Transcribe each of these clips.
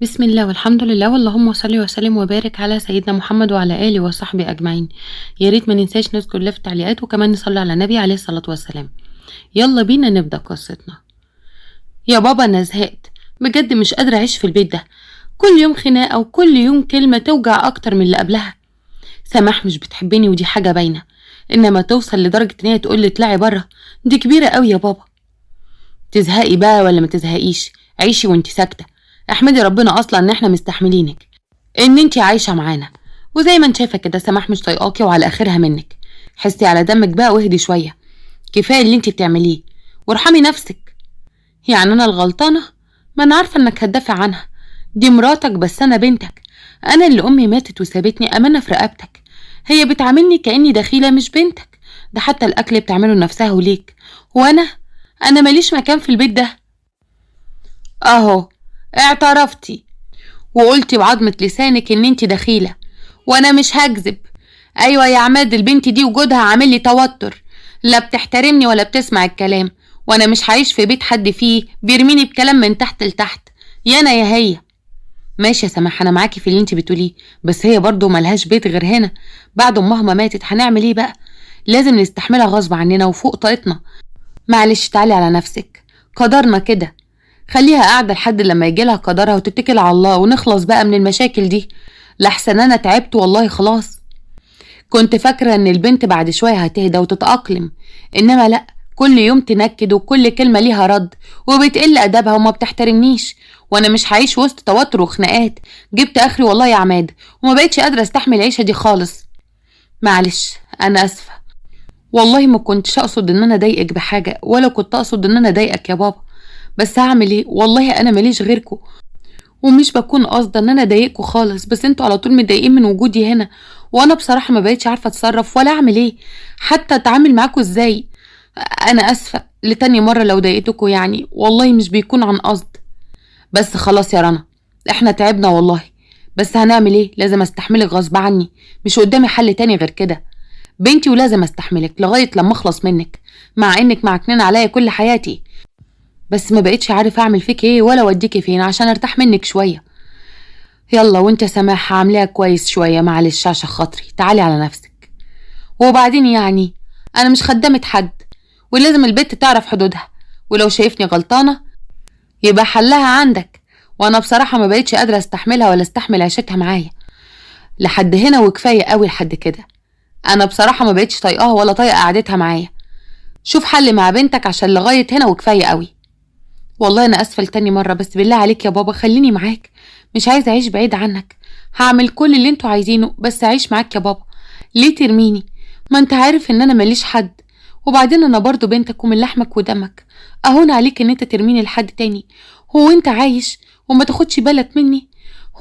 بسم الله والحمد لله واللهم صل وسلم وبارك على سيدنا محمد وعلى آله وصحبه أجمعين. يا ريت ما ننساش نذكر الله في التعليقات وكمان نصلي على النبي عليه الصلاة والسلام. يلا بينا نبدأ قصتنا. يا بابا أنا زهقت بجد، مش قادرة أعيش في البيت ده، كل يوم خناقة وكل يوم كلمة توجع أكتر من اللي قبلها. سماح مش بتحبني ودي حاجة باينة، إنما توصل لدرجة إن هي تقولي اطلعي بره دي كبيرة قوي يا بابا. تزهقي بقى ولا ما تزهقيش، عيشي وانت ساكتة. احمدي ربنا اصلا ان احنا مستحملينك، ان انت عايشة معانا. وزي ما انت شايفة كده سماح مش طايقاكي وعلى اخرها منك. حسي على دمك بقى واهدي شوية، كفاية اللي انت بتعمليه وارحمي نفسك. يعني انا الغلطانة؟ ما انا عارفة انك هتدافع عنها، دي مراتك بس انا بنتك. انا اللي امي ماتت وسابتني امانة في رقبتك، هي بتعاملني كأني دخيلة مش بنتك. ده حتى الاكل بتعمله لنفسها وليك، وانا ماليش مكان في البيت ده. اهو اعترفتي وقلتي بعضمة لسانك ان انتي دخيلة، وانا مش هكذب. ايوه يا عماد، البنت دي وجودها عامل لي توتر، لا بتحترمني ولا بتسمع الكلام، وانا مش هعيش في بيت حد فيه بيرميني بكلام من تحت لتحت. يا انا يا هي. ماشي يا سماح انا معاكي في اللي انتي بتقوليه، بس هي برضو ملهاش بيت غير هنا. بعد امها ما ماتت هنعمل ايه بقى؟ لازم نستحملها غصب عننا وفوق طاقتنا. معلش تعالي على نفسك، قدرنا كده. خليها قاعدة لحد لما يجيلها قدرها وتتكل على الله ونخلص بقى من المشاكل دي. لحسن انا تعبت والله خلاص. كنت فاكرة ان البنت بعد شوية هتهدى وتتأقلم، انما لا، كل يوم تنكد وكل كلمة ليها رد، وبتقل ادبها وما بتحترمنيش. وانا مش هعيش وسط توتر وخناقات. جبت اخري والله يا عماد، وما بقتش قادرة استحمل العيشة دي خالص. معلش انا اسفة، والله ما كنتش اقصد ان انا اضايقك بحاجة، ولا كنت اقصد ان انا اضايقك يا بابا. بس هعمل ايه، والله انا ماليش غيركم، ومش بكون قاصده ان انا اضايقكم خالص، بس انتوا على طول متضايقين من وجودي هنا. وانا بصراحه ما بقتش عارفه اتصرف ولا اعمل ايه، حتى اتعامل معاكم ازاي. انا اسفه لتاني مره لو ضايقتكم، يعني والله مش بيكون عن قصد. بس خلاص يا رنا، احنا تعبنا والله، بس هنعمل ايه، لازم استحملك غصب عني، مش قدامي حل تاني غير كده. بنتي ولازم استحملك لغايه لما اخلص منك، مع انك معكنين عليا كل حياتي. بس ما بقتش عارف اعمل فيك ايه ولا اوديكي فين عشان ارتاح منك شويه. يلا وانت يا سماح عاملاها كويس شويه، معلش عشان خاطري تعالي على نفسك. وبعدين يعني انا مش خدامه حد، ولازم البت تعرف حدودها، ولو شايفني غلطانه يبقى حلها عندك. وانا بصراحه ما بقتش قادره استحملها ولا استحمل عيشتها معايا. لحد هنا وكفايه قوي لحد كده. انا بصراحه ما بقتش طايقاها ولا طايقه قعدتها معايا. شوف حل مع بنتك عشان لغايه هنا وكفايه قوي. والله انا اسفه لتاني مره، بس بالله عليك يا بابا خليني معاك، مش عايزه اعيش بعيد عنك. هعمل كل اللي انتوا عايزينه بس اعيش معاك يا بابا. ليه ترميني؟ ما انت عارف ان انا ماليش حد، وبعدين انا برضو بنتك ومن لحمك ودمك. اهون عليك ان انت ترميني لحد تاني. هو انت عايش وما تاخدش بالك مني؟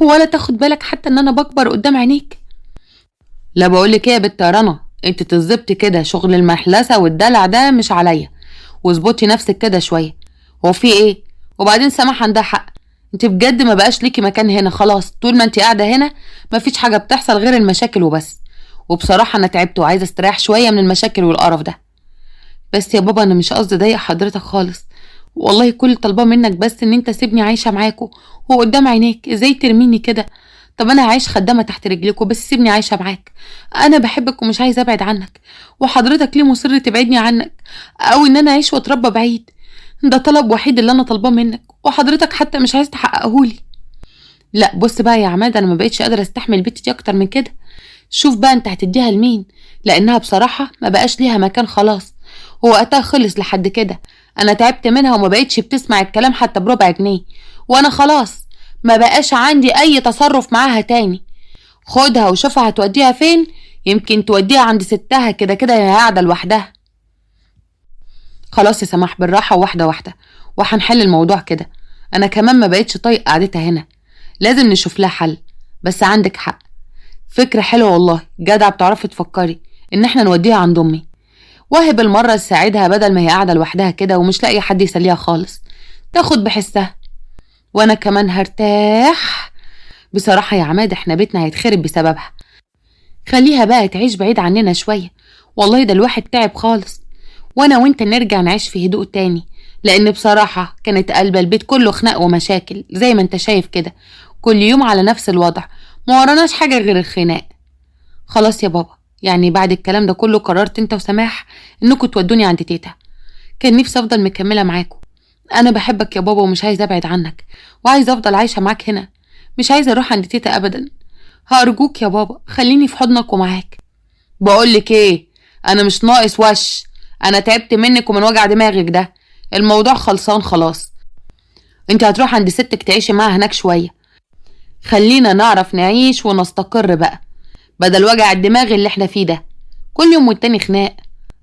هو ولا تاخد بالك حتى ان انا بكبر قدام عينيك؟ لا بقولك ايه يا بنت رنا، انت تظبطي كده شغل المحلسه والدلع ده مش عليا، واظبطي نفسك كده شويه. هو في ايه؟ وبعدين سماح عندها حق، انت بجد ما بقاش ليكي مكان هنا خلاص. طول ما انت قاعده هنا مفيش حاجه بتحصل غير المشاكل وبس. وبصراحه انا تعبت وعايزه استريح شويه من المشاكل والقرف ده. بس يا بابا انا مش قصدي اضايق حضرتك خالص، والله كل طالباه منك بس ان انت سيبني عايشه معاكوا وقدام عينيك. ازاي ترميني كده؟ طب انا هعيش خدامه تحت رجليكوا، بس سيبني عايشه معاك. انا بحبك ومش عايزه ابعد عنك، وحضرتك ليه مصر تبعدني عنك، او ان انا اعيش واتربى بعيد؟ ده طلب وحيد اللي انا طالباه منك، وحضرتك حتى مش عايز تحققهولي. لا بص بقى يا عماد، انا ما بقتش قادره استحمل البت دي اكتر من كده. شوف بقى انت هتديها لمين، لانها بصراحه ما بقاش ليها مكان خلاص، ووقتها خلص لحد كده. انا تعبت منها وما بقتش بتسمع الكلام حتى بربع جنيه، وانا خلاص ما بقاش عندي اي تصرف معاها تاني. خدها وشوفها هتوديها فين، يمكن توديها عند ستها، كده كده هي قاعده لوحدها. خلاص يا سماح بالراحه واحده واحده، وهنحل الموضوع كده. انا كمان ما بقتش طايق قعدتها هنا، لازم نشوف لها حل. بس عندك حق، فكره حلوه والله، جدع بتعرفي تفكري ان احنا نوديها عند امي، وهي بالمره تساعدها بدل ما هي قاعده لوحدها كده ومش لاقيه حد يسليها خالص، تاخد بحسها، وانا كمان هرتاح. بصراحه يا عماد احنا بيتنا هيتخرب بسببها. خليها بقى تعيش بعيد عننا شويه، والله ده الواحد تعب خالص. وانا وانت نرجع نعيش في هدوء تاني، لان بصراحه كانت قلب البيت كله خناق ومشاكل زي ما انت شايف كده، كل يوم على نفس الوضع، ما وراناش حاجة غير الخناق. خلاص يا بابا، يعني بعد الكلام ده كله قررت انت وسماح انكم تودوني عند تيتا. كان نفسي افضل مكملة معاكم. انا بحبك يا بابا ومش عايزة ابعد عنك، وعايزة افضل عايشة معاك هنا، مش عايزة اروح عند تيتا ابدا. هأرجوك يا بابا خليني في حضنك ومعاك. بقولك ايه، انا مش ناقص وش، انا تعبت منك ومن وجع دماغك ده. الموضوع خلصان خلاص. انت هتروح عند ستك تعيشي معاها هناك شوية، خلينا نعرف نعيش ونستقر بقى، بدل وجع الدماغ اللي احنا فيه ده، كل يوم والتاني خناق.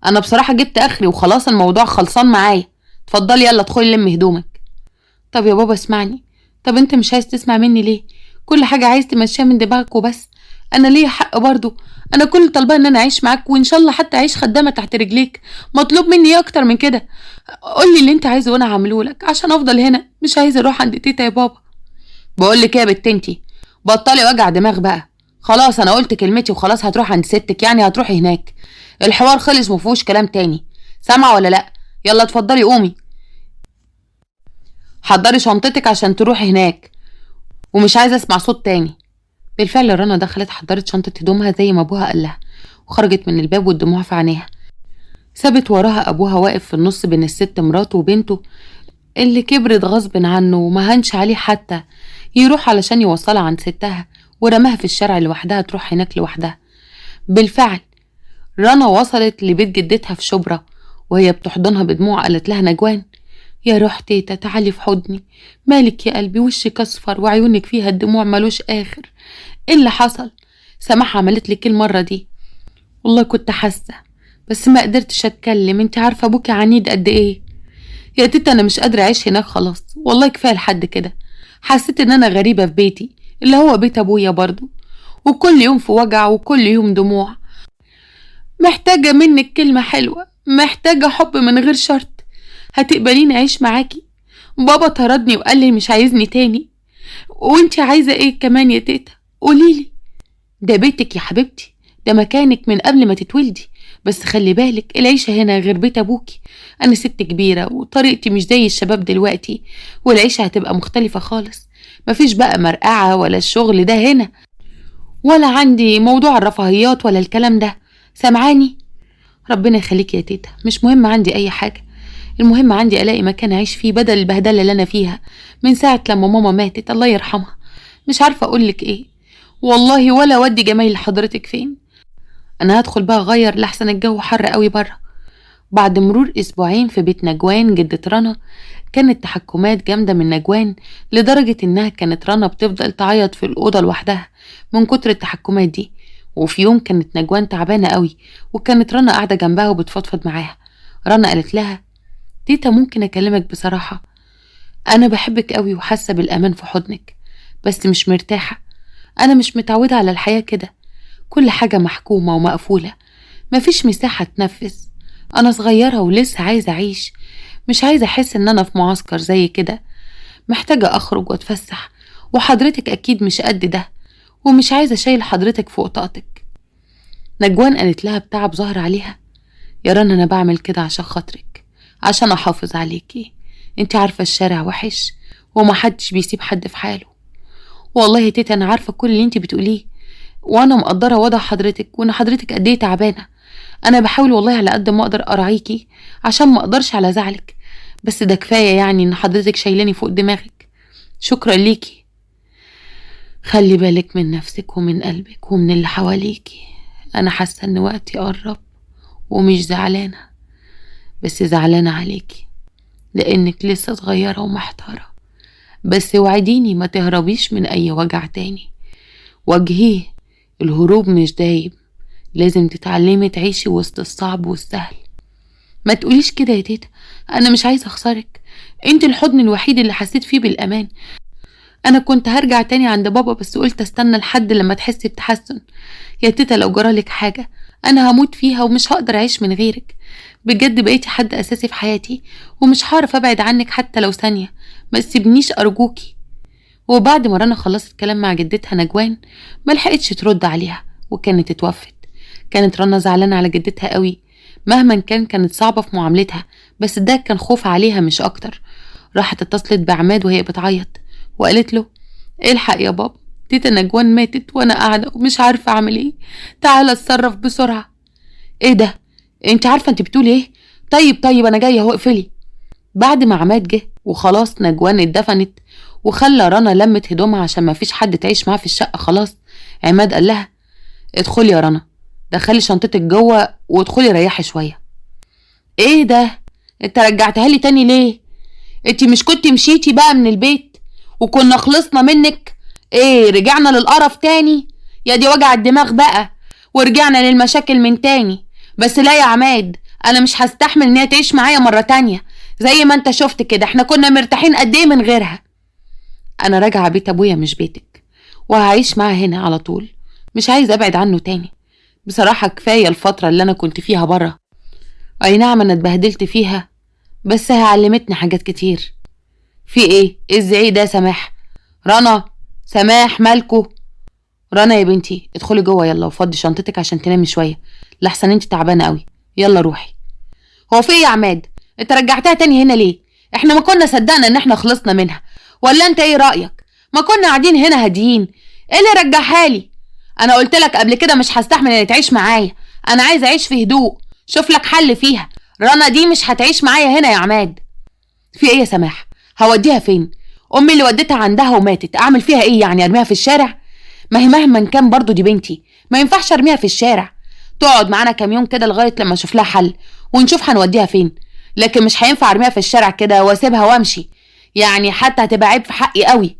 انا بصراحة جبت اخري وخلاص، الموضوع خلصان معايا. اتفضلي يلا ادخلي لمي هدومك. طب يا بابا اسمعني، طب انت مش عايز تسمع مني ليه؟ كل حاجة عايز تمشيها من دماغك وبس. انا ليا حق برضو، انا كل طالباه ان انا اعيش معاك، وان شاء الله حتى اعيش خدامة تحت رجليك. مطلوب مني ايه اكتر من كده؟ قولي اللي انت عايزه وانا هعمله لك عشان افضل هنا، مش عايزة اروح عند تيتا يا بابا. بقولك ايه يا بت انتي، بطلي وجع دماغ بقى. خلاص انا قلت كلمتي وخلاص، هتروح عند ستك يعني هتروحي هناك. الحوار خلص مفيهوش كلام تاني، سامعة ولا لا؟ يلا اتفضلي قومي حضري شنطتك عشان تروحي هناك، ومش عايزة اسمع صوت تاني. بالفعل رنا دخلت حضرت شنطة هدومها زي ما ابوها قال لها، وخرجت من الباب والدموع في عينيها. سابت وراها ابوها واقف في النص بين الست مراته وبنته اللي كبرت غصب عنه وما هنش عليه حتى يروح علشان يوصلها عند ستها، ورماها في الشارع لوحدها تروح هناك لوحدها. بالفعل رنا وصلت لبيت جدتها في شبرا، وهي بتحضنها بدموع قالت لها نجوان: يا روح تيتا تعالي في حضني، مالك يا قلبي وشك اصفر وعيونك فيها الدموع ملوش اخر، ايه اللي حصل؟ سماح عملت لك المرة دي؟ والله كنت حاسة بس ما قدرتش اتكلم، انت عارفة ابوكي عنيد قد ايه. يا تيتا انا مش قادرة اعيش هناك خلاص، والله كفاية لحد كده. حسيت ان انا غريبة في بيتي اللي هو بيت ابويا برضو، وكل يوم في وجع وكل يوم دموع. محتاجة منك كلمة حلوة، محتاجة حب من غير شرط. هتقبليني اعيش معاكي؟ بابا طردني وقال لي مش عايزني تاني، وانتي عايزة ايه كمان يا تيتا؟ قوليلي. ده بيتك يا حبيبتي، ده مكانك من قبل ما تتولدي، بس خلي بالك العيشة هنا غير بيت ابوكي. انا ست كبيرة وطريقتي مش زي الشباب دلوقتي، والعيشة هتبقى مختلفة خالص. مفيش بقى مرقعة ولا الشغل ده هنا، ولا عندي موضوع الرفاهيات ولا الكلام ده. سامعاني؟ ربنا يخليك يا تيتا، مش مهم عندي اي حاجة، المهم عندي الاقي مكان اعيش فيه بدل البهدله اللي انا فيها من ساعه لما ماما ماتت الله يرحمها. مش عارفه اقولك ايه والله، ولا ودي جمايل حضرتك فين. انا هدخل بقى اغير لحسن الجو حر قوي بره. بعد مرور اسبوعين في بيت نجوان جدة رنا، كانت تحكمات جامده من نجوان لدرجه انها كانت رنا بتفضل تعيط في الاوضه لوحدها من كتر التحكمات دي. وفي يوم كانت نجوان تعبانه قوي، وكانت رنا قاعده جنبها وبتفضفض معاها. رنا قالت لها: تيتا ممكن اكلمك بصراحة؟ انا بحبك قوي وحاسة بالامان في حضنك، بس مش مرتاحة. انا مش متعودة على الحياة كده، كل حاجة محكومة ومقفولة، مفيش مساحة تنفس. انا صغيرة ولسه عايزة اعيش، مش عايزة احس ان انا في معسكر زي كده. محتاجة اخرج واتفسح، وحضرتك اكيد مش قد ده، ومش عايزة شايل حضرتك فوق طاقتك. نجوان قالت لها بتعب ظهر عليها: يا رنا انا بعمل كده عشان خاطرك، عشان احافظ عليكي. انت عارفة الشارع وحش ومحدش بيسيب حد في حاله. والله يا تيتا انا عارفة كل اللي انت بتقوليه، وانا مقدرة وضع حضرتك وان حضرتك قد ايه تعبانة. انا بحاول والله على قد ما اقدر اراعيكي عشان ما اقدرش على زعلك، بس ده كفاية يعني ان حضرتك شايلاني فوق دماغك. شكرا ليكي. خلي بالك من نفسك ومن قلبك ومن اللي حواليكي. انا حاسة ان وقتي قرب، ومش زعلانة، بس زعلانة عليكي لانك لسه صغيرة ومحتارة. بس وعديني ما تهربيش من اي وجع تاني، واجهيه، الهروب مش دايم، لازم تتعلمي تعيشي وسط الصعب والسهل. ما تقوليش كده يا تيتا، انا مش عايزة اخسرك، انت الحضن الوحيد اللي حسيت فيه بالامان. انا كنت هرجع تاني عند بابا بس قلت استنى لحد لما تحسي بتحسن. يا تيتا لو جرالك حاجة انا هموت فيها ومش هقدر اعيش من غيرك، بجد بقيتي حد اساسي في حياتي ومش هعرف ابعد عنك حتى لو ثانية، ما تسيبنيش ارجوكي. وبعد ما رنا خلصت كلام مع جدتها نجوان ما لحقتش ترد عليها وكانت اتوفت. كانت رنا زعلانة على جدتها قوي، مهما كانت صعبة في معاملتها، بس ده كان خوف عليها مش اكتر. راحت اتصلت بعماد وهي بتعيط وقالت له: الحق يا بابا، تيتا نجوان ماتت وانا قاعدة ومش عارفة اعمل ايه. تعالى اتصرف بسرعة. ايه ده؟ انت عارفة انت بتقولي ايه؟ طيب انا جاية اهو، اقفلي. بعد ما عماد جه وخلاص نجوان اتدفنت وخلى رنا لمت هدومها عشان ما فيش حد تعيش معاه في الشقة خلاص، عماد قال لها ادخلي يا رنا، دخلي شنطتك جوه وادخلي ريحي شوية. ايه ده؟ انت رجعتها لي تاني ليه؟ انت مش كنت مشيتي بقى من البيت وكنا خلصنا منك؟ ايه رجعنا للقرف تاني؟ يا دي وجع الدماغ بقى، ورجعنا للمشاكل من تاني. بس لا يا عماد، انا مش هستحمل ان هي تعيش معايا مرة تانية. زي ما انت شفت كده احنا كنا مرتاحين قد ايه من غيرها. انا راجعة بيت ابويا مش بيتك، وهعيش معاه هنا على طول، مش عايزة ابعد عنه تاني. بصراحة كفاية الفترة اللي انا كنت فيها برا. اي نعم انا اتبهدلت فيها، بس هي علمتني حاجات كتير. في ايه الزعيق ده يا سماح؟ رنا، سماح مالكو؟ رنا يا بنتي ادخلي جوه يلا وفضي شنطتك عشان تنامي شويه، لحسن انت تعبانه قوي. يلا روحي. هو في ايه يا عماد؟ انت رجعتها تاني هنا ليه؟ احنا ما كنا صدقنا ان احنا خلصنا منها، ولا انت ايه رايك؟ ما كنا قاعدين هنا هاديين. ايه اللي رجعها لي؟ انا قلت لك قبل كده مش هستحمل ان تعيش معايا، انا عايز اعيش في هدوء. شوف لك حل فيها. رنا دي مش هتعيش معايا هنا يا عماد. في ايه يا سماح؟ هوديها فين؟ امي اللي وديتها عندها وماتت، اعمل فيها ايه يعني؟ ارميها في الشارع؟ ما هي مهما كان برضو دي بنتي، ما ينفعش ارميها في الشارع. تقعد معانا كام يوم كده لغايه لما اشوف لها حل ونشوف هنوديها فين. لكن مش هينفع ارميها في الشارع كده واسيبها وامشي، يعني حتى هتبقى عيب في حقي قوي.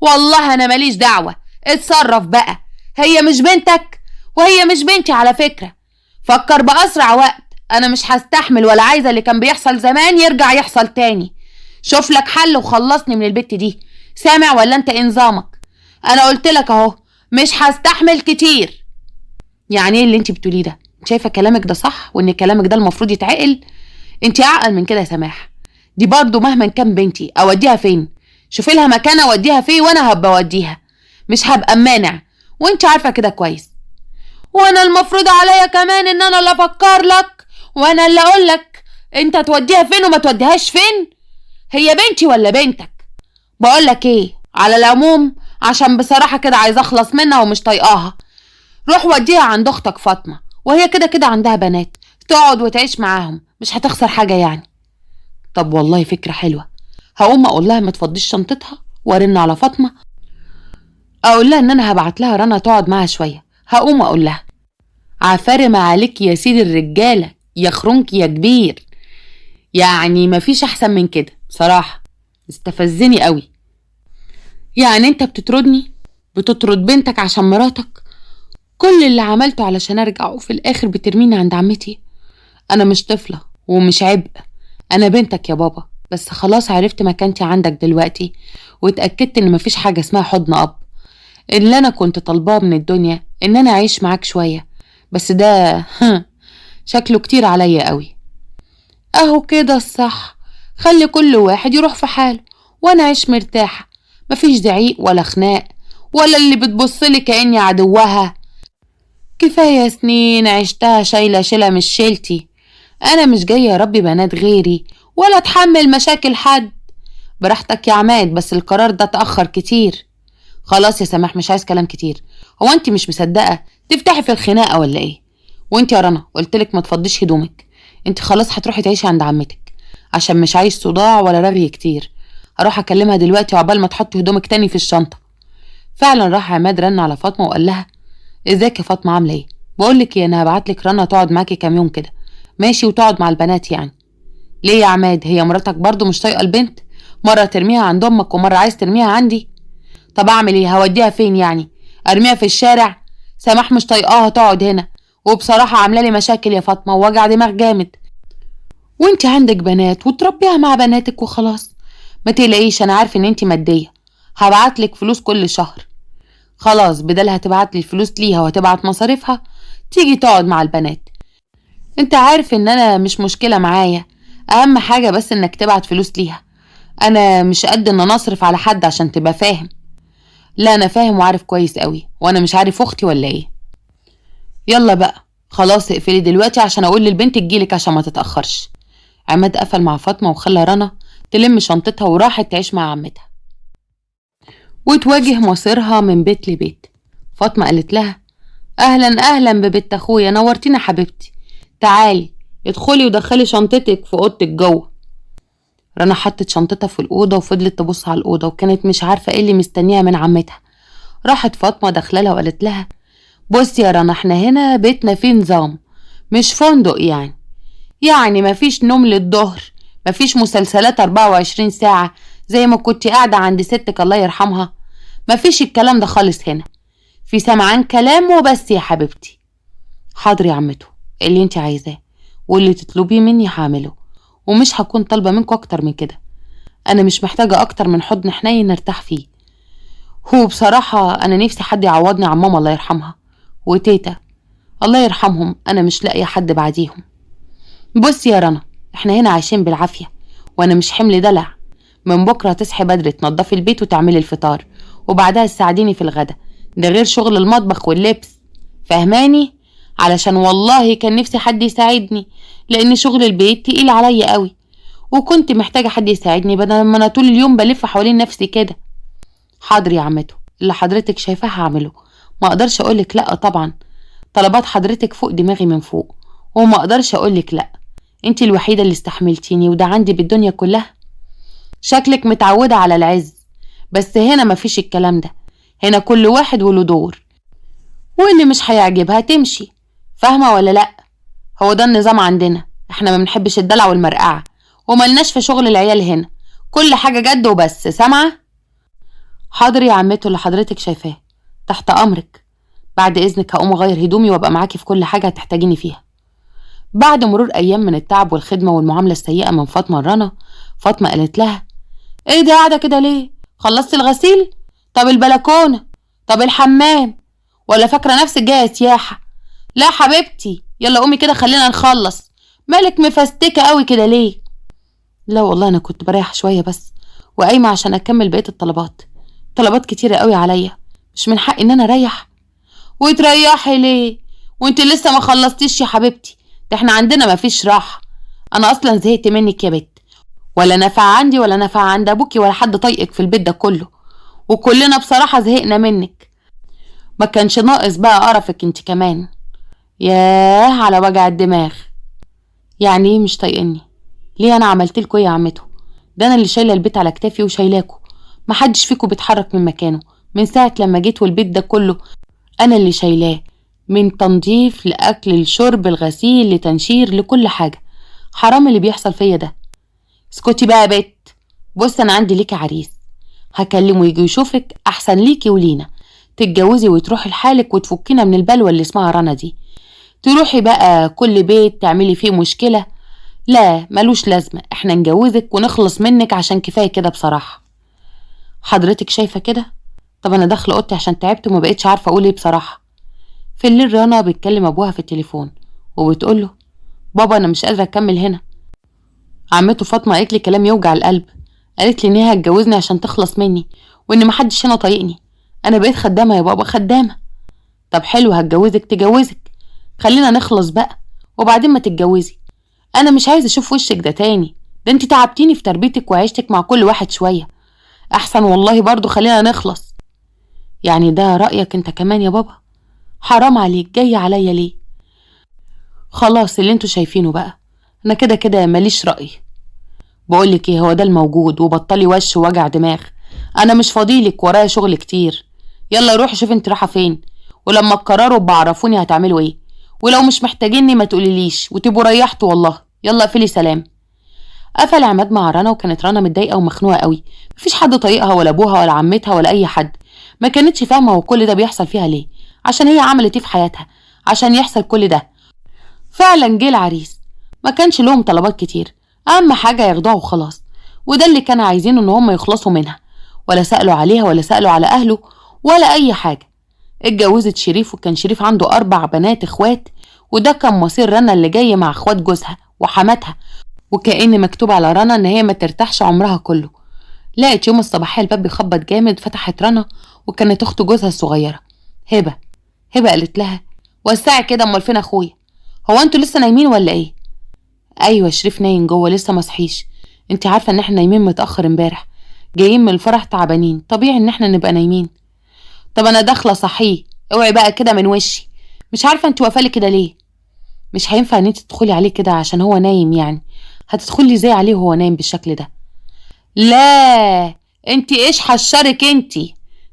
والله انا ماليش دعوه، اتصرف بقى. هي مش بنتك وهي مش بنتي على فكره. فكر باسرع وقت، انا مش هستحمل ولا عايزه اللي كان بيحصل زمان يرجع يحصل تاني. شوف لك حل وخلصني من البت دي، سامع ولا انت ايه نظامك؟ انا قلت لك اهو مش هستحمل كتير. يعني ايه اللي انت بتقوليه ده؟ شايفه كلامك ده صح وان كلامك ده المفروض يتعقل؟ انت اعقل من كده يا سماح. دي برضو مهما كان بنتي، اوديها فين؟ شوفي لها مكان اوديها فيه وانا هبقى اوديها، مش هبقى مانع، وانت عارفه كده كويس. وانا المفروض عليا كمان ان انا اللي افكر لك وانا اللي اقول لك انت توديها فين وما توديهاش فين؟ هي بنتي ولا بنتك؟ بقول لك ايه، على العموم عشان بصراحه كده عايزه اخلص منها ومش طايقاها، روح وديها عند اختك فاطمه، وهي كده كده عندها بنات، تقعد وتعيش معاهم، مش هتخسر حاجه يعني. طب والله فكره حلوه، هقوم اقول لها ما تفضيش شنطتها وارن على فاطمه، اقول لها ان انا هبعت لها رنا تقعد معاها شويه. هقوم اقول لها عفارم عليك يا سيدي الرجاله، يا خرونك يا كبير. يعني مفيش احسن من كده بصراحه، استفزني قوي. يعني انت بتطردني، بتطرد بنتك عشان مراتك؟ كل اللي عملته علشان ارجع وفي الاخر بترميني عند عمتي؟ انا مش طفله ومش عبء، انا بنتك يا بابا، بس خلاص عرفت مكانتي عندك دلوقتي، واتاكدت ان مفيش حاجه اسمها حضن اب. اللي انا كنت طالباه من الدنيا ان انا اعيش معاك شويه، بس ده شكله كتير عليا قوي. اهو كده الصح، خلي كل واحد يروح في حاله وانا اعيش مرتاحه، مفيش زعيق ولا خناق ولا اللي بتبصلي كاني عدوها. كفايه سنين عشتها شايله شيله مش شيلتي، انا مش جايه اربي بنات غيري ولا اتحمل مشاكل حد. براحتك يا عماد، بس القرار ده اتاخر كتير. خلاص يا سماح مش عايز كلام كتير. هو انت مش مصدقه تفتحي في الخناقه ولا ايه؟ وانت يا رنا قلتلك ما تفضيش هدومك، انت خلاص هتروحي تعيشي عند عمتك، عشان مش عايز صداع ولا رغي كتير. هروح اكلمها دلوقتي وعقبال ما تحطي هدومك تاني في الشنطه. فعلا راح عماد رن على فاطمه وقال لها ازيك يا فاطمه عامله ايه؟ بقولك ايه، انا هبعتلك رنا تقعد معاكي كام يوم كده. ماشي، وتقعد مع البنات يعني. ليه يا عماد، هي مراتك برضو مش طايقه البنت؟ مره ترميها عند امك ومره عايز ترميها عندي. طب اعمل ايه؟ هوديها فين يعني؟ ارميها في الشارع؟ سماح مش طايقاها تقعد هنا، وبصراحه عامله لي مشاكل يا فاطمه ووجع دماغ جامد. وانت عندك بنات وتربيها مع بناتك وخلاص. ما تقلقيش، انا عارف ان انت ماديه، هبعتلك فلوس كل شهر. خلاص بدلها تبعتلي الفلوس ليها وهتبعت مصاريفها، تيجي تقعد مع البنات. انت عارف ان انا مش مشكله معايا، اهم حاجه بس انك تبعت فلوس ليها. انا مش قد ان انا اصرف على حد عشان تبقى فاهم. لا انا فاهم وعارف كويس قوي، وانا مش عارف اختي ولا ايه. يلا بقى خلاص اقفلي دلوقتي عشان اقول للبنت تجيلك عشان ما تتاخرش. عماد قفل مع فاطمه وخلى رنا تلم شنطتها وراحت تعيش مع عمتها. وتواجه مصيرها من بيت لبيت. فاطمة قالت لها: أهلا أهلا ببنت أخويا، نورتينا حبيبتي، تعالي ادخلي ودخلي شنطتك في أوضتك جوه. رنا حطت شنطتها في الأوضة وفضلت تبص على الأوضة وكانت مش عارفة ايه اللي مستنيها من عمتها. راحت فاطمة داخلة وقالت لها: بصي يا رنا، احنا هنا بيتنا فيه نظام، مش فندق يعني مفيش نوم للظهر، مفيش مسلسلات 24 ساعة زي ما كنت قاعدة عند ستك الله يرحمها، مفيش الكلام ده خالص هنا، في سمعان كلام وبس يا حبيبتي. حاضر يا عمته، اللي انت عايزاه واللي تطلبيه مني هعمله، ومش هكون طالبة منكم اكتر من كده. انا مش محتاجة اكتر من حضن حنين نرتاح فيه. هو بصراحة انا نفسي حد يعوضني عن ماما الله يرحمها وتيتا الله يرحمهم، انا مش لاقية حد بعديهم. بصي يا رنا، احنا هنا عايشين بالعافية وانا مش حمل دلع. من بكرة تصحي بدري تنضفي البيت وتعملي الفطار وبعدها تساعديني في الغدا، ده غير شغل المطبخ واللبس، فهماني؟ علشان والله كان نفسي حد يساعدني، لان شغل البيت تقيل عليا قوي وكنت محتاجة حد يساعدني بدل ما انا طول اليوم بلف حوالين نفسي كده. حاضر يا عمته، اللي حضرتك شايفاه هعمله، ما اقدرش اقولك لا طبعا، طلبات حضرتك فوق دماغي من فوق، وما اقدرش اقولك لا، انتي الوحيدة اللي استحملتيني وده عندي بالدنيا كلها. شكلك متعودة على العز، بس هنا مفيش الكلام ده، هنا كل واحد وله دور، واللي مش هيعجبها تمشي، فاهمة ولا لأ؟ هو ده النظام عندنا، احنا ما بنحبش الدلع والمرقعة وملناش في شغل العيال هنا، كل حاجة جد وبس، سامعة؟ حاضر يا عمته، اللي حضرتك شايفاه، تحت أمرك. بعد إذنك هقوم أغير هدومي وأبقى معاكي في كل حاجة هتحتاجيني فيها. بعد مرور أيام من التعب والخدمة والمعاملة السيئة من فاطمة لرنا، فاطمة قالت لها: ايه ده قاعدة كده ليه؟ خلصت الغسيل؟ طب البلكونة؟ طب الحمام؟ ولا فاكرة نفسك جاية سياحة؟ لا حبيبتي، يلا قومي كده خلينا نخلص، مالك مفستكة قوي كده ليه؟ لا والله انا كنت بريح شوية بس، وقايمة عشان اكمل بقية الطلبات، طلبات كتيرة قوي عليا، مش من حق ان انا اريح. وتريحي ليه وانت لسه ما خلصتيش يا حبيبتي؟ ده احنا عندنا مفيش راحة، انا اصلا زهقت منك يا بت، ولا نفع عندي ولا نفع عند ابوكي ولا حد طايقك في البيت ده كله، وكلنا بصراحة زهقنا منك، ما كانش ناقص بقى قرفك انت كمان. ياه على وجع الدماغ. يعني ايه مش طايقني؟ ليه انا عملتلكوا ايه يا عمته؟ ده انا اللي شايله البيت على كتافي وشايلاكوا، محدش فيكوا بيتحرك من مكانه من ساعة لما جيت، والبيت ده كله انا اللي شايلاه، من تنظيف لاكل لشرب لغسيل لتنشير لكل حاجة. حرام اللي بيحصل فيا ده. اسكتي بقى يا بت، بص انا عندي ليكي عريس، هكلمه يجي يشوفك، احسن ليكي ولينا، تتجوزي وتروحي لحالك وتفكينا من البلوة اللي اسمها رنا دي، تروحي بقى كل بيت تعملي فيه مشكلة. لا ملوش لازمة، احنا نجوزك ونخلص منك عشان كفاية كده بصراحة. حضرتك شايفة كده؟ طب انا داخلة اوضتي عشان تعبت وما بقيتش عارفة اقول ايه بصراحة. في الليل رنا بتكلم ابوها في التليفون وبتقوله: بابا انا مش قادرة اكمل هنا. عمته فاطمة قالت لي كلام يوجع القلب، قالت لي ان هي هتجوزني عشان تخلص مني وان محدش هنا طايقني، انا بقيت خدامة يا بابا، خدامة. طب حلو، هتجوزك تجوزك، خلينا نخلص بقى وبعدين ما تتجوزي، انا مش عايزة اشوف وشك ده تاني، ده انت تعبتيني في تربيتك وعيشتك مع كل واحد شوية، احسن والله برضو خلينا نخلص. يعني ده رأيك انت كمان يا بابا؟ حرام عليك، جاي عليا ليه؟ خلاص اللي انتوا شايفينه بقى، انا كده كده ماليش رأي. بقولك ايه، هو ده الموجود وبطلي وش ووجع دماغ، انا مش فاضيلك، ورايا شغل كتير، يلا روحي شوفي انت رايحه فين، ولما تقرروا بعرفوني هتعملوا ايه، ولو مش محتاجيني ما تقوليليش وتبقوا ريحتوا والله، يلا اقفلي سلام. قفل عماد مع رنا، وكانت رنا متضايقه ومخنوقه قوي، مفيش حد طايقها ولا ابوها ولا عمتها ولا اي حد، ما كانتش فاهمه هو كل ده بيحصل فيها ليه، عشان هي عملت ايه في حياتها عشان يحصل كل ده. فعلا جه العريس، ما كانش لهم طلبات كتير، اهم حاجه ياخدوها وخلاص، وده اللي كانوا عايزينه ان هم يخلصوا منها، ولا سألوا عليها ولا سألوا على اهله ولا اي حاجه. اتجوزت شريف، وكان شريف عنده 4 بنات اخوات، وده كان مصير رنا اللي جاي مع اخوات جوزها وحماتها، وكأن مكتوب على رنا ان هي ما ترتاحش عمرها كله. لقت يوم الصباحيه الباب بيخبط جامد، فتحت رنا وكانت اخت جوزها الصغيره هبه. هبه قالت لها: وسعي كده، امال فين اخويا؟ هو انتوا لسه نايمين ولا ايه؟ ايوه شريف نايم جوه لسه مصحيش، انت عارفه ان احنا نايمين متاخر امبارح، جايين من الفرح تعبانين، طبيعي ان احنا نبقى نايمين. طب انا داخله صحيه، اوعي بقى كده من وشي. مش عارفه انت واقفه لي كده ليه؟ مش هينفع ان انت تدخلي عليه كده عشان هو نايم يعني. هتدخلي ازاي عليه وهو نايم بالشكل ده؟ لا، انت ايش حشرك انت؟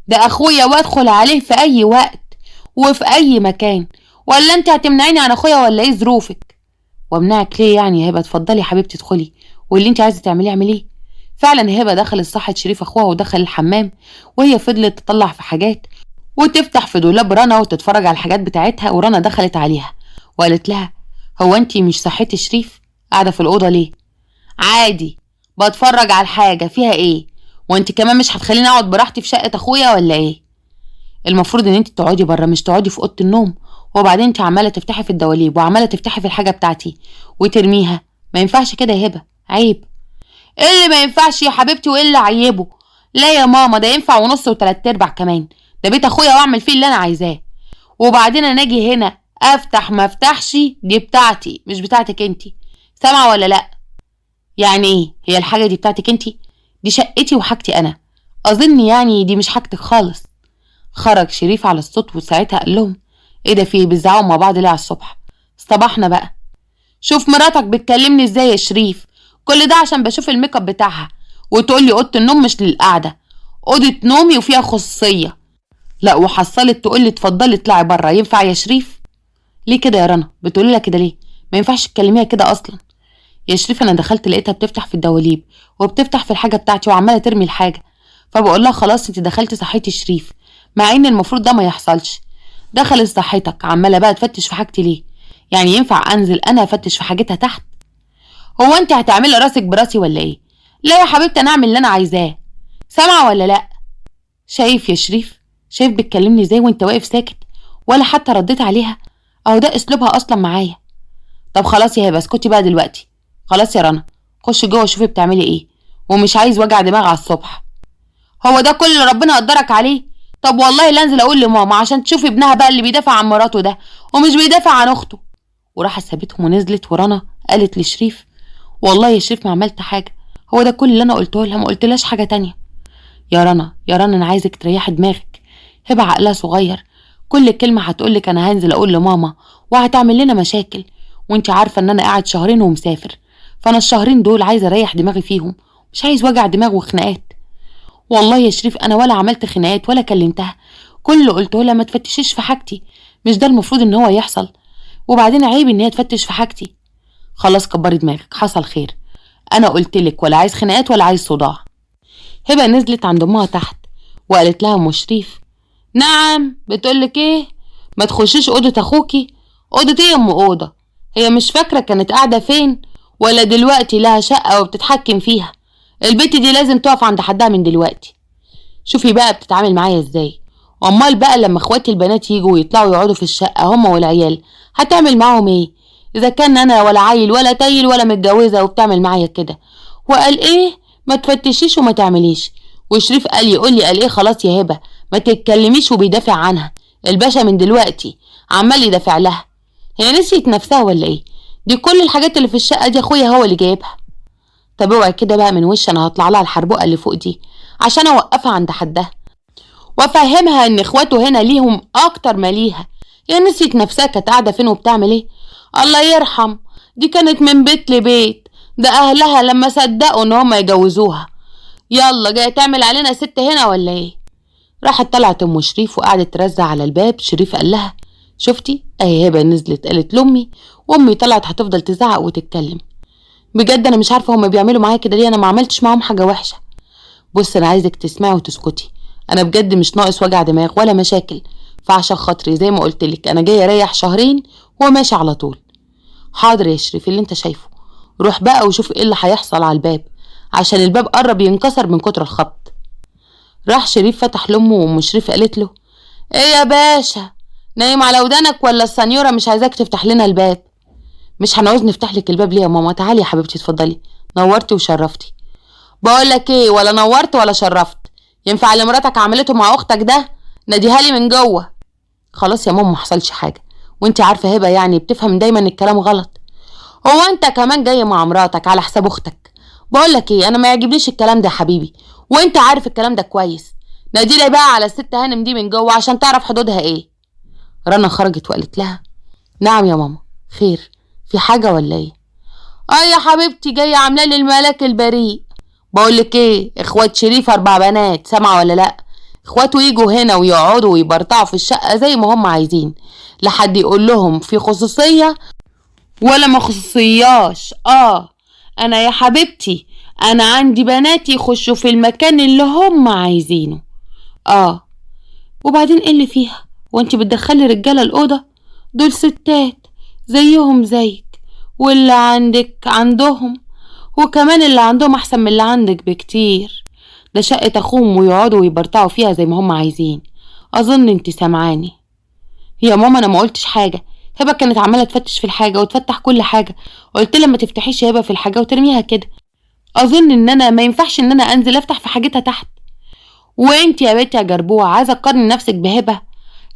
ده اخويا وادخل عليه في اي وقت وفي اي مكان. ولا انت هتمنعيني عن اخويا ولا ايه ظروفك؟ وامنعك ليه يعني يا هبه؟ اتفضلي يا حبيبتي ادخلي، واللي انت عايزه تعمليه اعمليه. فعلا هبه دخلت صحت شريف اخوها ودخل الحمام، وهي فضلت تطلع في حاجات وتفتح في دولاب رنا وتتفرج على الحاجات بتاعتها. ورنا دخلت عليها وقالت لها: هو انت مش صحيتي شريف؟ قاعده في الاوضه ليه؟ عادي، بتفرج على الحاجه، فيها ايه؟ وانت كمان مش هتخليني اقعد براحتي في شقه اخويا ولا ايه؟ المفروض ان انت تقعدي بره مش تقعدي في اوضه النوم. وبعدين انت عماله تفتحي في الدواليب وعماله تفتحي في الحاجه بتاعتي وترميها. ما ينفعش كده يا هبه، عيب. ايه اللي ما ينفعش يا حبيبتي وايه اللي عيبه؟ لا يا ماما، ده ينفع ونص وتلات ارباع كمان. ده بيت اخويا واعمل فيه اللي انا عايزاه. وبعدين انا اجي هنا افتح ما افتحش، دي بتاعتي مش بتاعتك انتي. سامعه ولا لا؟ يعني ايه هي الحاجه دي بتاعتك انتي؟ دي شقتي وحاجتي انا. اظن يعني دي مش حاجتك خالص. خرج شريف على الصوت وساعتها قال لهم: ايه ده، فيه بيزعقوا مع بعض ليه على الصبح؟ اصطبحنا بقى. شوف مراتك بتكلمني ازاي يا شريف. كل ده عشان بشوف الميك اب بتاعها وتقول لي اوضه النوم مش للقعده. اوضه نومي وفيها خصوصيه. لا، وحصلت تقول لي اتفضلي اطلعي بره. ينفع يا شريف؟ ليه كده يا رنا؟ بتقولي لها كده ليه؟ ما ينفعش تكلميها كده اصلا. يا شريف انا دخلت لقيتها بتفتح في الدواليب وبتفتح في الحاجه بتاعتي وعماله ترمي الحاجه. فبقول لها: خلاص انت دخلتي صحيتي شريف، مع ان المفروض ده ما يحصلش. دخلت صحتك عماله بقى تفتش في حاجتي ليه؟ يعني ينفع انزل انا افتش في حاجتها تحت؟ هو انت هتعملي راسك براسي ولا ايه؟ لا يا حبيبتي، انا اعمل اللي انا عايزاه. سامعه ولا لا؟ شايف يا شريف؟ شايف بتكلمني ازاي وانت واقف ساكت ولا حتى رديت عليها؟ اهو ده اسلوبها اصلا معايا. طب خلاص يا هبه، اسكتي بقى دلوقتي. خلاص يا رنا، خشي جوه شوفي بتعملي ايه. ومش عايز وجع دماغ على الصبح. هو ده كل اللي ربنا قدرك عليه؟ طب والله لا انزل اقول لماما عشان تشوفي ابنها بقى اللي بيدافع عن مراته ده ومش بيدافع عن اخته. وراحت سابتهم ونزلت. ورنا قالت لشريف: والله يا شريف ما عملت حاجه، هو ده كل اللي انا قلته لها، ما قلتلاش حاجه تانية. يا رنا يا رنا، انا عايزك تريحي دماغك. هبه عقلها صغير، كل كلمه هتقولك انا هنزل اقول لماما وهتعمل لنا مشاكل. وانت عارفه ان انا قاعد شهرين ومسافر، فانا الشهرين دول عايزه اريح دماغي فيهم، مش عايز وجع دماغ وخناقات. والله يا شريف انا ولا عملت خناقات ولا كلمتها. كل اللي قلته لها: ما تفتشيش في حاجتي. مش ده المفروض ان هو يحصل؟ وبعدين عيب ان هي تفتش في حاجتي. خلاص كبري دماغك، حصل خير. انا قلتلك ولا عايز خناقات ولا عايز صداع. هبه نزلت عند امها تحت وقالت لها: ام شريف. نعم، بتقولك ايه؟ ما تخشيش اوضه اخوكي. اوضه ايه يا ام اوضه؟ هي مش فاكره كانت قاعده فين؟ ولا دلوقتي لها شقه وبتتحكم فيها؟ البت دي لازم تقف عند حدها من دلوقتي. شوفي بقى بتتعامل معايا ازاي. امال بقى لما اخواتي البنات يجوا ويطلعوا يقعدوا في الشقه هما والعيال هتعمل معاهم ايه؟ اذا كان انا ولا عيل ولا تايل ولا متجوزه وبتعمل معايا كده. وقال ايه؟ ما تفتشيش وما تعمليش. وشريف قال يقول لي قال ايه؟ خلاص يا هبه ما تتكلميش. وبيدافع عنها الباشا من دلوقتي، عمال يدافع لها. هي نسيت نفسها ولا ايه؟ دي كل الحاجات اللي في الشقه دي اخويا هو اللي جايبها. طب اوعي كده بقى من وش، انا هطلع لها الحربقه اللي فوق دي عشان اوقفها عند حدها وافهمها ان اخواته هنا ليهم اكتر ما ليها. هي نسيت نفسها كانت قاعده فين وبتعمل ايه؟ الله يرحم، دي كانت من بيت لبيت. ده اهلها لما صدقوا ان هم يجوزوها. يلا جايه تعمل علينا ست هنا ولا ايه؟ راحت طلعت ام شريف وقعدت ترزع على الباب. شريف قال لها: شفتي اهي هبه نزلت قالت لامي، وامي طلعت هتفضل تزعق وتتكلم. بجد انا مش عارفه هم بيعملوا معايا كده ليه، انا ما عملتش معاهم حاجه وحشه. بص انا عايزك تسمعي وتسكتي، انا بجد مش ناقص وجع دماغ ولا مشاكل. فعشان خاطري زي ما قلتلك انا جاي اريح شهرين وماشي على طول. حاضر يا شريف اللي انت شايفه. روح بقى وشوف ايه اللي هيحصل على الباب عشان الباب قرب ينكسر من كتر الخبط. راح شريف فتح لامه وام شريف قالت له: ايه يا باشا، نايم على ودانك ولا السنيوره مش عايزاك تفتح لنا الباب؟ مش هنعوز نفتح لك الباب ليه يا ماما؟ تعالي يا حبيبتي اتفضلي، نورتي وشرفتي. بقول لك ايه، ولا نورت ولا شرفت. ينفع اللي مراتك عملته مع اختك ده؟ ناديها لي من جوه. خلاص يا ماما ما حصلش حاجه، وانت عارفه هبه يعني بتفهم دايما الكلام غلط. هو انت كمان جاي مع مراتك على حساب اختك؟ بقول لك ايه، انا ما يعجبنيش الكلام ده يا حبيبي، وانت عارف الكلام ده كويس. ناديلي بقى على الست هانم دي من جوه عشان تعرف حدودها ايه. رنا خرجت وقالت لها: نعم يا ماما، خير، في حاجة ولا ايه؟ يا حبيبتي، جاية عاملة لي الملاك البريء. بقولك ايه، اخوات شريف 4 بنات، سامعة ولا لا؟ اخواته يجوا هنا ويقعدوا ويبرطعوا في الشقة زي ما هم عايزين، لحد يقول لهم في خصوصية ولا ما خصوصياش. انا يا حبيبتي، انا عندي بنات يخشوا في المكان اللي هم عايزينه. وبعدين ايه اللي فيها؟ وانتي بتدخلي رجالة الأوضة؟ دول ستات زيهم زيك، واللي عندك عندهم، وكمان اللي عندهم احسن من اللي عندك بكتير. ده شقة اخوهم ويقعدوا ويبرطعوا فيها زي ما هم عايزين. اظن انتي سامعاني. يا ماما انا ما قلتش حاجة. هبة كانت عمالة تفتش في الحاجة وتفتح كل حاجة. قلت لها ما تفتحيش يا هبة في الحاجة وترميها كده. اظن ان انا ما ينفعش ان انا انزل افتح في حاجتها تحت. وانتي يا بنتي يا جربوعة عايزة تقارني نفسك بهبة؟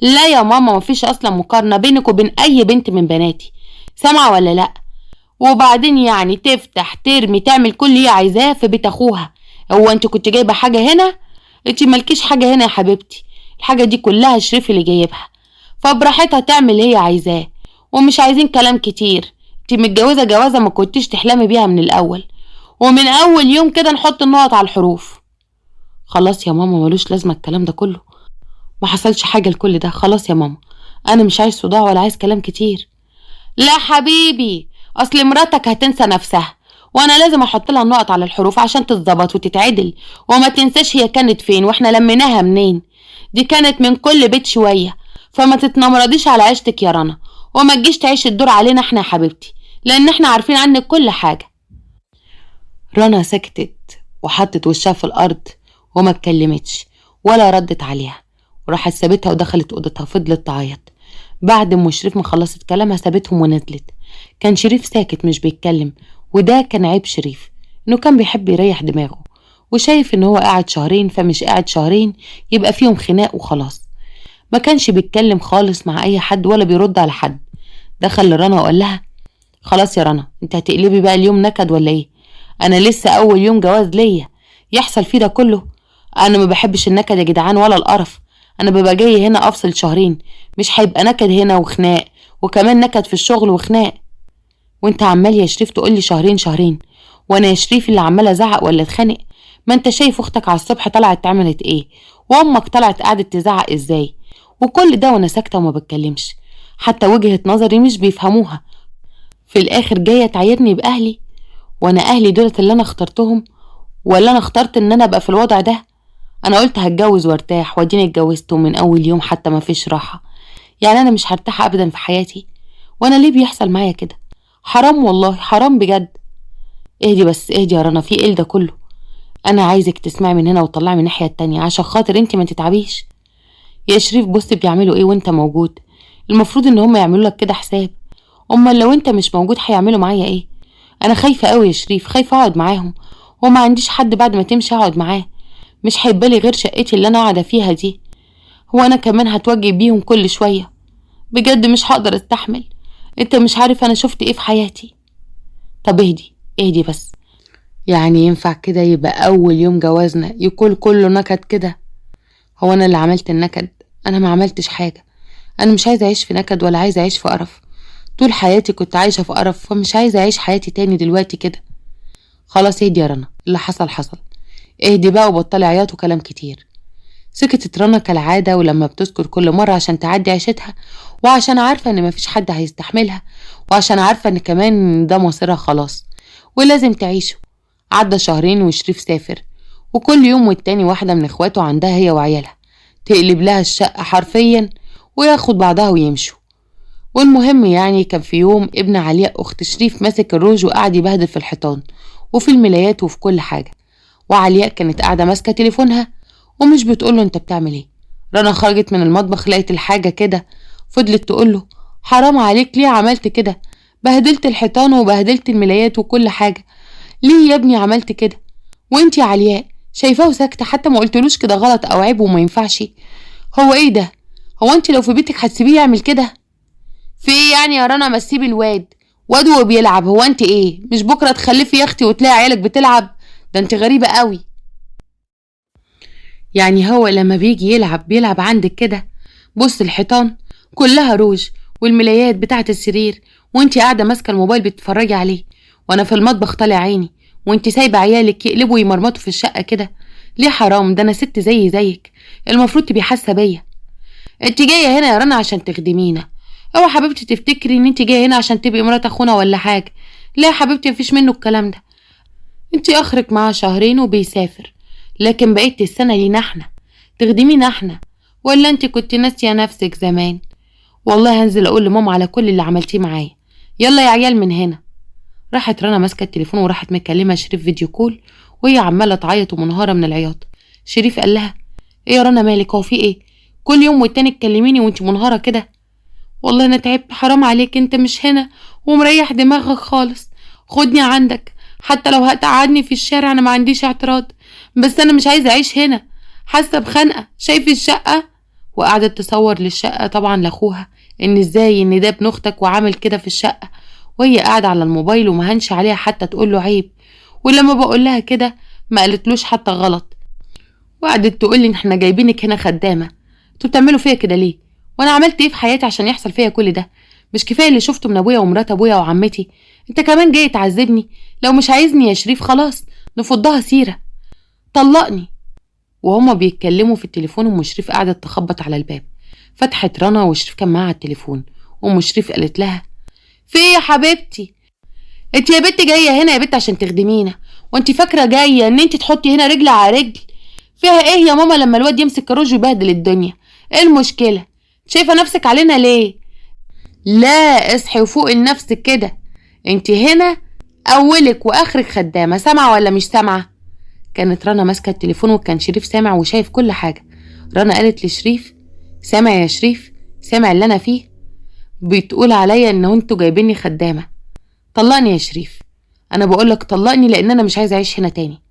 لا يا ماما، مفيش اصلا مقارنة بينك وبين اي بنت من بناتي، سامعة ولا لا؟ وبعدين يعني تفتح ترمي تعمل كل اللي هي عايزاه في بيت اخوها. هو انت كنت جايبة حاجة هنا؟ انت مالكيش حاجة هنا يا حبيبتي، الحاجة دي كلها شريف اللي جايبها، فبراحتها تعمل اللي هي عايزاه. ومش عايزين كلام كتير، انت متجوزة جوازة ما كنتيش تحلمي بيها من الاول، ومن اول يوم كده نحط النقط على الحروف. خلاص يا ماما، ملوش لازمة الكلام ده كله، ما حصلش حاجة لكل ده. خلاص يا ماما، انا مش عايز صداع ولا عايز كلام كتير. لا حبيبي، اصل مراتك هتنسى نفسها، وانا لازم احط لها النقط على الحروف عشان تتظبط وتتعدل، وما تنساش هي كانت فين واحنا لميناها منين. دي كانت من كل بيت شوية، فما تتنمرضيش على عيشتك يا رنا، وما تجيش تعيش الدور علينا احنا يا حبيبتي، لان احنا عارفين عنك كل حاجة. رنا سكتت وحطت وشها في الارض وما اتكلمتش ولا ردت عليها، وراحت سابتها ودخلت اوضتها. فضلت تعيط. بعد ما شريف ما خلصت كلامها سابتهم ونزلت. كان شريف ساكت مش بيتكلم، وده كان عيب شريف، انه كان بيحب يريح دماغه، وشايف ان هو قاعد شهرين فمش قاعد شهرين يبقى فيهم خناق وخلاص. ما كانش بيتكلم خالص مع اي حد ولا بيرد على حد. دخل لرنا وقال لها: خلاص يا رنا، انت هتقلبي بقى اليوم نكد ولا ايه؟ انا لسه اول يوم جواز ليا يحصل فيه ده كله؟ انا ما بحبش النكد يا جدعان ولا القرف. انا ببقى جاي هنا افصل شهرين، مش هيبقى نكد هنا وخناق، وكمان نكد في الشغل وخناق. وانت عمال يا شريف تقولي شهرين شهرين، وانا يا شريف اللي عمال ازعق ولا اتخانق؟ ما انت شايف اختك على الصبح طلعت عملت ايه، وامك طلعت قعدت تزعق ازاي، وكل ده وانا ساكته وما بتكلمش. حتى وجهة نظري مش بيفهموها. في الاخر جايه تعايرني باهلي، وانا اهلي دولت اللي انا اخترتهم، ولا انا اخترت ان انا ابقى في الوضع ده؟ انا قلت هتجوز وارتاح، واديني اتجوزت ومن اول يوم حتى ما فيش راحه. يعني انا مش هرتاح ابدا في حياتي؟ وانا ليه بيحصل معايا كده؟ حرام والله، حرام بجد. اهدي بس، اهدي يا رنا، في ايه ده كله؟ انا عايزك تسمعي من هنا وتطلعي من الناحيه التانية عشان خاطر انت ما تتعبيش. يا شريف بص بيعملوا ايه وانت موجود، المفروض ان هم يعملوا لك كده حساب. امال لو انت مش موجود هيعملوا معايا ايه؟ انا خايفه قوي يا شريف، خايفه اقعد معاهم، وما عنديش حد بعد ما تمشي اقعد معاه. مش هيبالي غير شقتي اللي انا قاعده فيها دي، هو انا كمان هتواجه بيهم كل شويه؟ بجد مش هقدر استحمل. انت مش عارف انا شفت ايه في حياتي. طب اهدي اهدي بس، يعني ينفع كده يبقى اول يوم جوازنا يكون كله نكد كده؟ هو انا اللي عملت النكد؟ انا ما عملتش حاجه. انا مش عايزه اعيش في نكد ولا عايزه اعيش في قرف. طول حياتي كنت عايشه في قرف، فمش عايزه اعيش حياتي تاني دلوقتي كده. خلاص اهدي يا رنا، اللي حصل حصل. اهدي بقى وبطلي عياط وكلام كتير. سكتت رنا كالعادة، ولما بتذكر كل مرة عشان تعدي عيشتها، وعشان عارفة ان مفيش حد هيستحملها، وعشان عارفة ان كمان ده مصيرها خلاص ولازم تعيشه. عدى شهرين وشريف سافر، وكل يوم والتاني واحدة من اخواته عندها هي وعيالها تقلب لها الشقة حرفيا، وياخد بعضها ويمشوا. والمهم يعني كان في يوم ابن علياء اخت شريف ماسك الروج وقعد يبهدل في الحيطان وفي الملايات وفي كل حاجة، وعلياء كانت قاعدة ماسكة تليفونها ومش بتقوله انت بتعمل ايه. رنا خرجت من المطبخ لقيت الحاجة كده، فضلت تقوله: حرام عليك، ليه عملت كده؟ بهدلت الحيطان وبهدلت الملايات وكل حاجة، ليه يا ابني عملت كده؟ وانتي يا علياء شايفاه ساكتة، حتى ما قلتلوش كده غلط او عيب وما ينفعش؟ هو ايه ده؟ هو انتي لو في بيتك هتسيبيه يعمل كده؟ في ايه يعني يا رنا؟ ما تسيبي الواد، واد وبيلعب. هو انتي ايه، مش بكرة تخلفي يا اختي وتلاقي عيالك بتلعب؟ ده انتي غريبة قوي. يعني هو لما بيجي يلعب بيلعب عندك كده؟ بص الحيطان كلها روج، والملايات بتاعت السرير، وانتي قاعدة ماسكة الموبايل بتتفرجي عليه، وانا في المطبخ طالع عيني، وانتي سايبة عيالك يقلبوا ويمرمطوا في الشقة كده. ليه حرام؟ ده انا ست زيك، المفروض تبقي حاسة بيا. انتي جاية هنا يا رنا عشان تخدمينا؟ اوعى حبيبتي تفتكري ان انتي جاية هنا عشان تبقي مرات اخونا ولا حاجة. لا يا حبيبتي، مفيش منه الكلام ده. انتي اخرك معاه شهرين وبيسافر، لكن بقيت السنة لينا احنا، تخدمينا احنا. ولا انتي كنت ناسية نفسك زمان؟ والله هنزل اقول لماما على كل اللي عملتيه معايا. يلا يا عيال من هنا. راحت رنا ماسكة التليفون وراحت مكلمة شريف فيديو كول، وهي عمالة تعيط ومنهارة من العياط. شريف قال لها: ايه يا رنا مالك؟ هو في ايه؟ كل يوم والتاني تكلميني وانتي منهارة كده. والله انا تعبت، حرام عليك، انت مش هنا ومريح دماغك خالص. خدني عندك، حتى لو هتقعدني في الشارع انا ما عنديش اعتراض، بس انا مش عايزه اعيش هنا، حاسه بخنقه. شايف الشقه؟ وقعدت تصور للشقه طبعا لاخوها، ان ازاي ان ده ابن اختك وعامل كده في الشقه، وهي قاعده على الموبايل وما هنش عليها حتى تقول له عيب. ولما بقول لها كده ما قالتلوش حتى غلط، وقعدت تقول لي احنا جايبينك هنا خدامه. انتوا بتعملوا فيا كده ليه؟ وانا عملت ايه في حياتي عشان يحصل فيا كل ده؟ مش كفايه اللي شفته من ابويا ومرات ابويا وعمتي؟ انت كمان جاي تعذبني؟ لو مش عايزني يا شريف خلاص نفضها سيره، طلقني. وهما بيتكلموا في التليفون ام شريف قعدت تخبط على الباب. فتحت رنا وشريف كان معاها على التليفون. ام شريف قالت لها: في ايه يا حبيبتي؟ انت يا بنت جايه هنا يا بنت عشان تخدمينا؟ وانت فاكره جايه ان انت تحطي هنا رجل على رجل؟ فيها ايه يا ماما لما الواد يمسك الروج ويبهدل الدنيا؟ ايه المشكله؟ شايفه نفسك علينا ليه؟ لا، اصحي وفوقي لنفسك كده. انت هنا اولك واخرك خدامه، سامعه ولا مش سامعه؟ كانت رنا ماسكه التليفون وكان شريف سامع وشايف كل حاجه. رنا قالت لشريف: سامع يا شريف؟ سامع اللي انا فيه؟ بتقول عليا ان انتوا جايبيني خدامه. طلقني يا شريف، انا بقولك طلقني لان انا مش عايزه اعيش هنا تاني.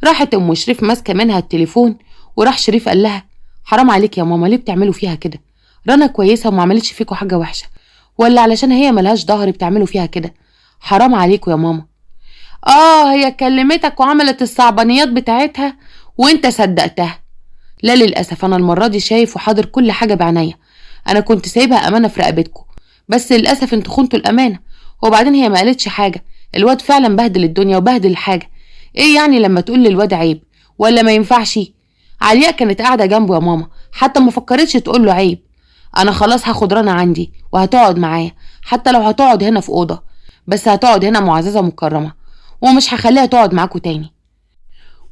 راحت ام شريف ماسكه منها التليفون، وراح شريف قال لها: حرام عليك يا ماما، ليه بتعملوا فيها كده؟ رنا كويسه وما عملتش فيكوا حاجه وحشه، ولا علشان هي ملهاش ظهر بتعملوا فيها كده؟ حرام عليكوا يا ماما. هي كلمتك وعملت الصعبانيات بتاعتها وانت صدقتها؟ لا للاسف، انا المره دي شايف وحاضر كل حاجه بعناية. انا كنت سايبها امانه في رقبتكم، بس للاسف انتوا خنتوا الامانه. وبعدين هي ما قالتش حاجه، الواد فعلا بهدل الدنيا وبهدل الحاجه. ايه يعني لما تقول للواد عيب ولا ما ينفعش؟ علياء كانت قاعده جنبه يا ماما، حتى ما فكرتش تقول له عيب. انا خلاص هاخد رنا عندي وهتقعد معايا، حتى لو هتقعد هنا في اوضه، بس هتقعد هنا معززه مكرمه، ومش هخليها تقعد معاكوا تاني.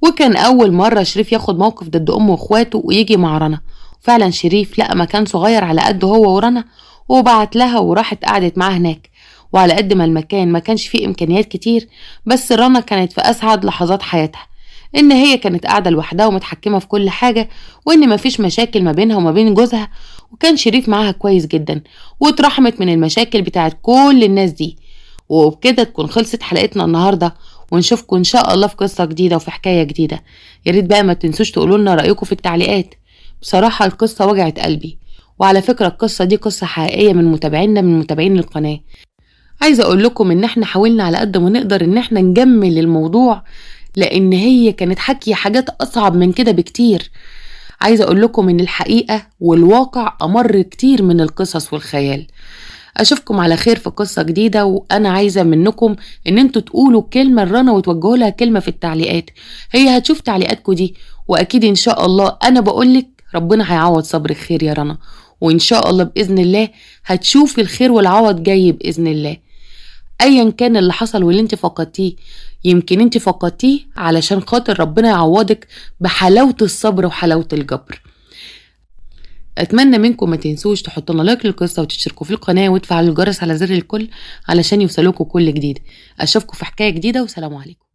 وكان اول مره شريف ياخد موقف ضد امه واخواته ويجي مع رنا. فعلا شريف لقى مكان صغير على قده هو ورنا، وبعت لها وراحت قعدت معاه هناك. وعلى قد ما المكان ما كانش فيه امكانيات كتير، بس رنا كانت في اسعد لحظات حياتها، ان هي كانت قاعده لوحدها ومتحكمه في كل حاجه، وان مفيش مشاكل ما بينها وما بين جوزها. وكان شريف معاها كويس جدا، واترحمت من المشاكل بتاعت كل الناس دي. وبكده تكون خلصت حلقتنا النهارده، ونشوفكم ان شاء الله في قصه جديده وفي حكايه جديده. يا ريت بقى ما تنسوش تقولوا لنا رايكم في التعليقات. بصراحه القصه وجعت قلبي، وعلى فكره القصه دي قصه حقيقيه من متابعينا من متابعين القناه. عايزه اقول لكم ان احنا حاولنا على قد ما نقدر ان احنا نجمل الموضوع، لان هي كانت حكي حاجات اصعب من كده بكتير. عايزه اقول لكم ان الحقيقه والواقع امر كتير من القصص والخيال. اشوفكم على خير في قصه جديده، وانا عايزه منكم ان انتوا تقولوا كلمه لرنا وتوجهوا لها كلمه في التعليقات. هي هتشوف تعليقاتكم دي، واكيد ان شاء الله انا بقولك ربنا هيعوض صبرك خير يا رنا، وان شاء الله باذن الله هتشوفي الخير والعوض جاي باذن الله. ايا كان اللي حصل واللي انت فقدتيه، يمكن انت فقدتيه علشان خاطر ربنا يعوضك بحلاوة الصبر وحلاوة الجبر. اتمنى منكم ما تنسوش تحطوا لنا لايك للقصة وتشتركوا في القناة وتفعلوا الجرس على زر الكل علشان يوصلوكوا كل جديد. اشوفكم في حكاية جديدة، وسلام عليكم.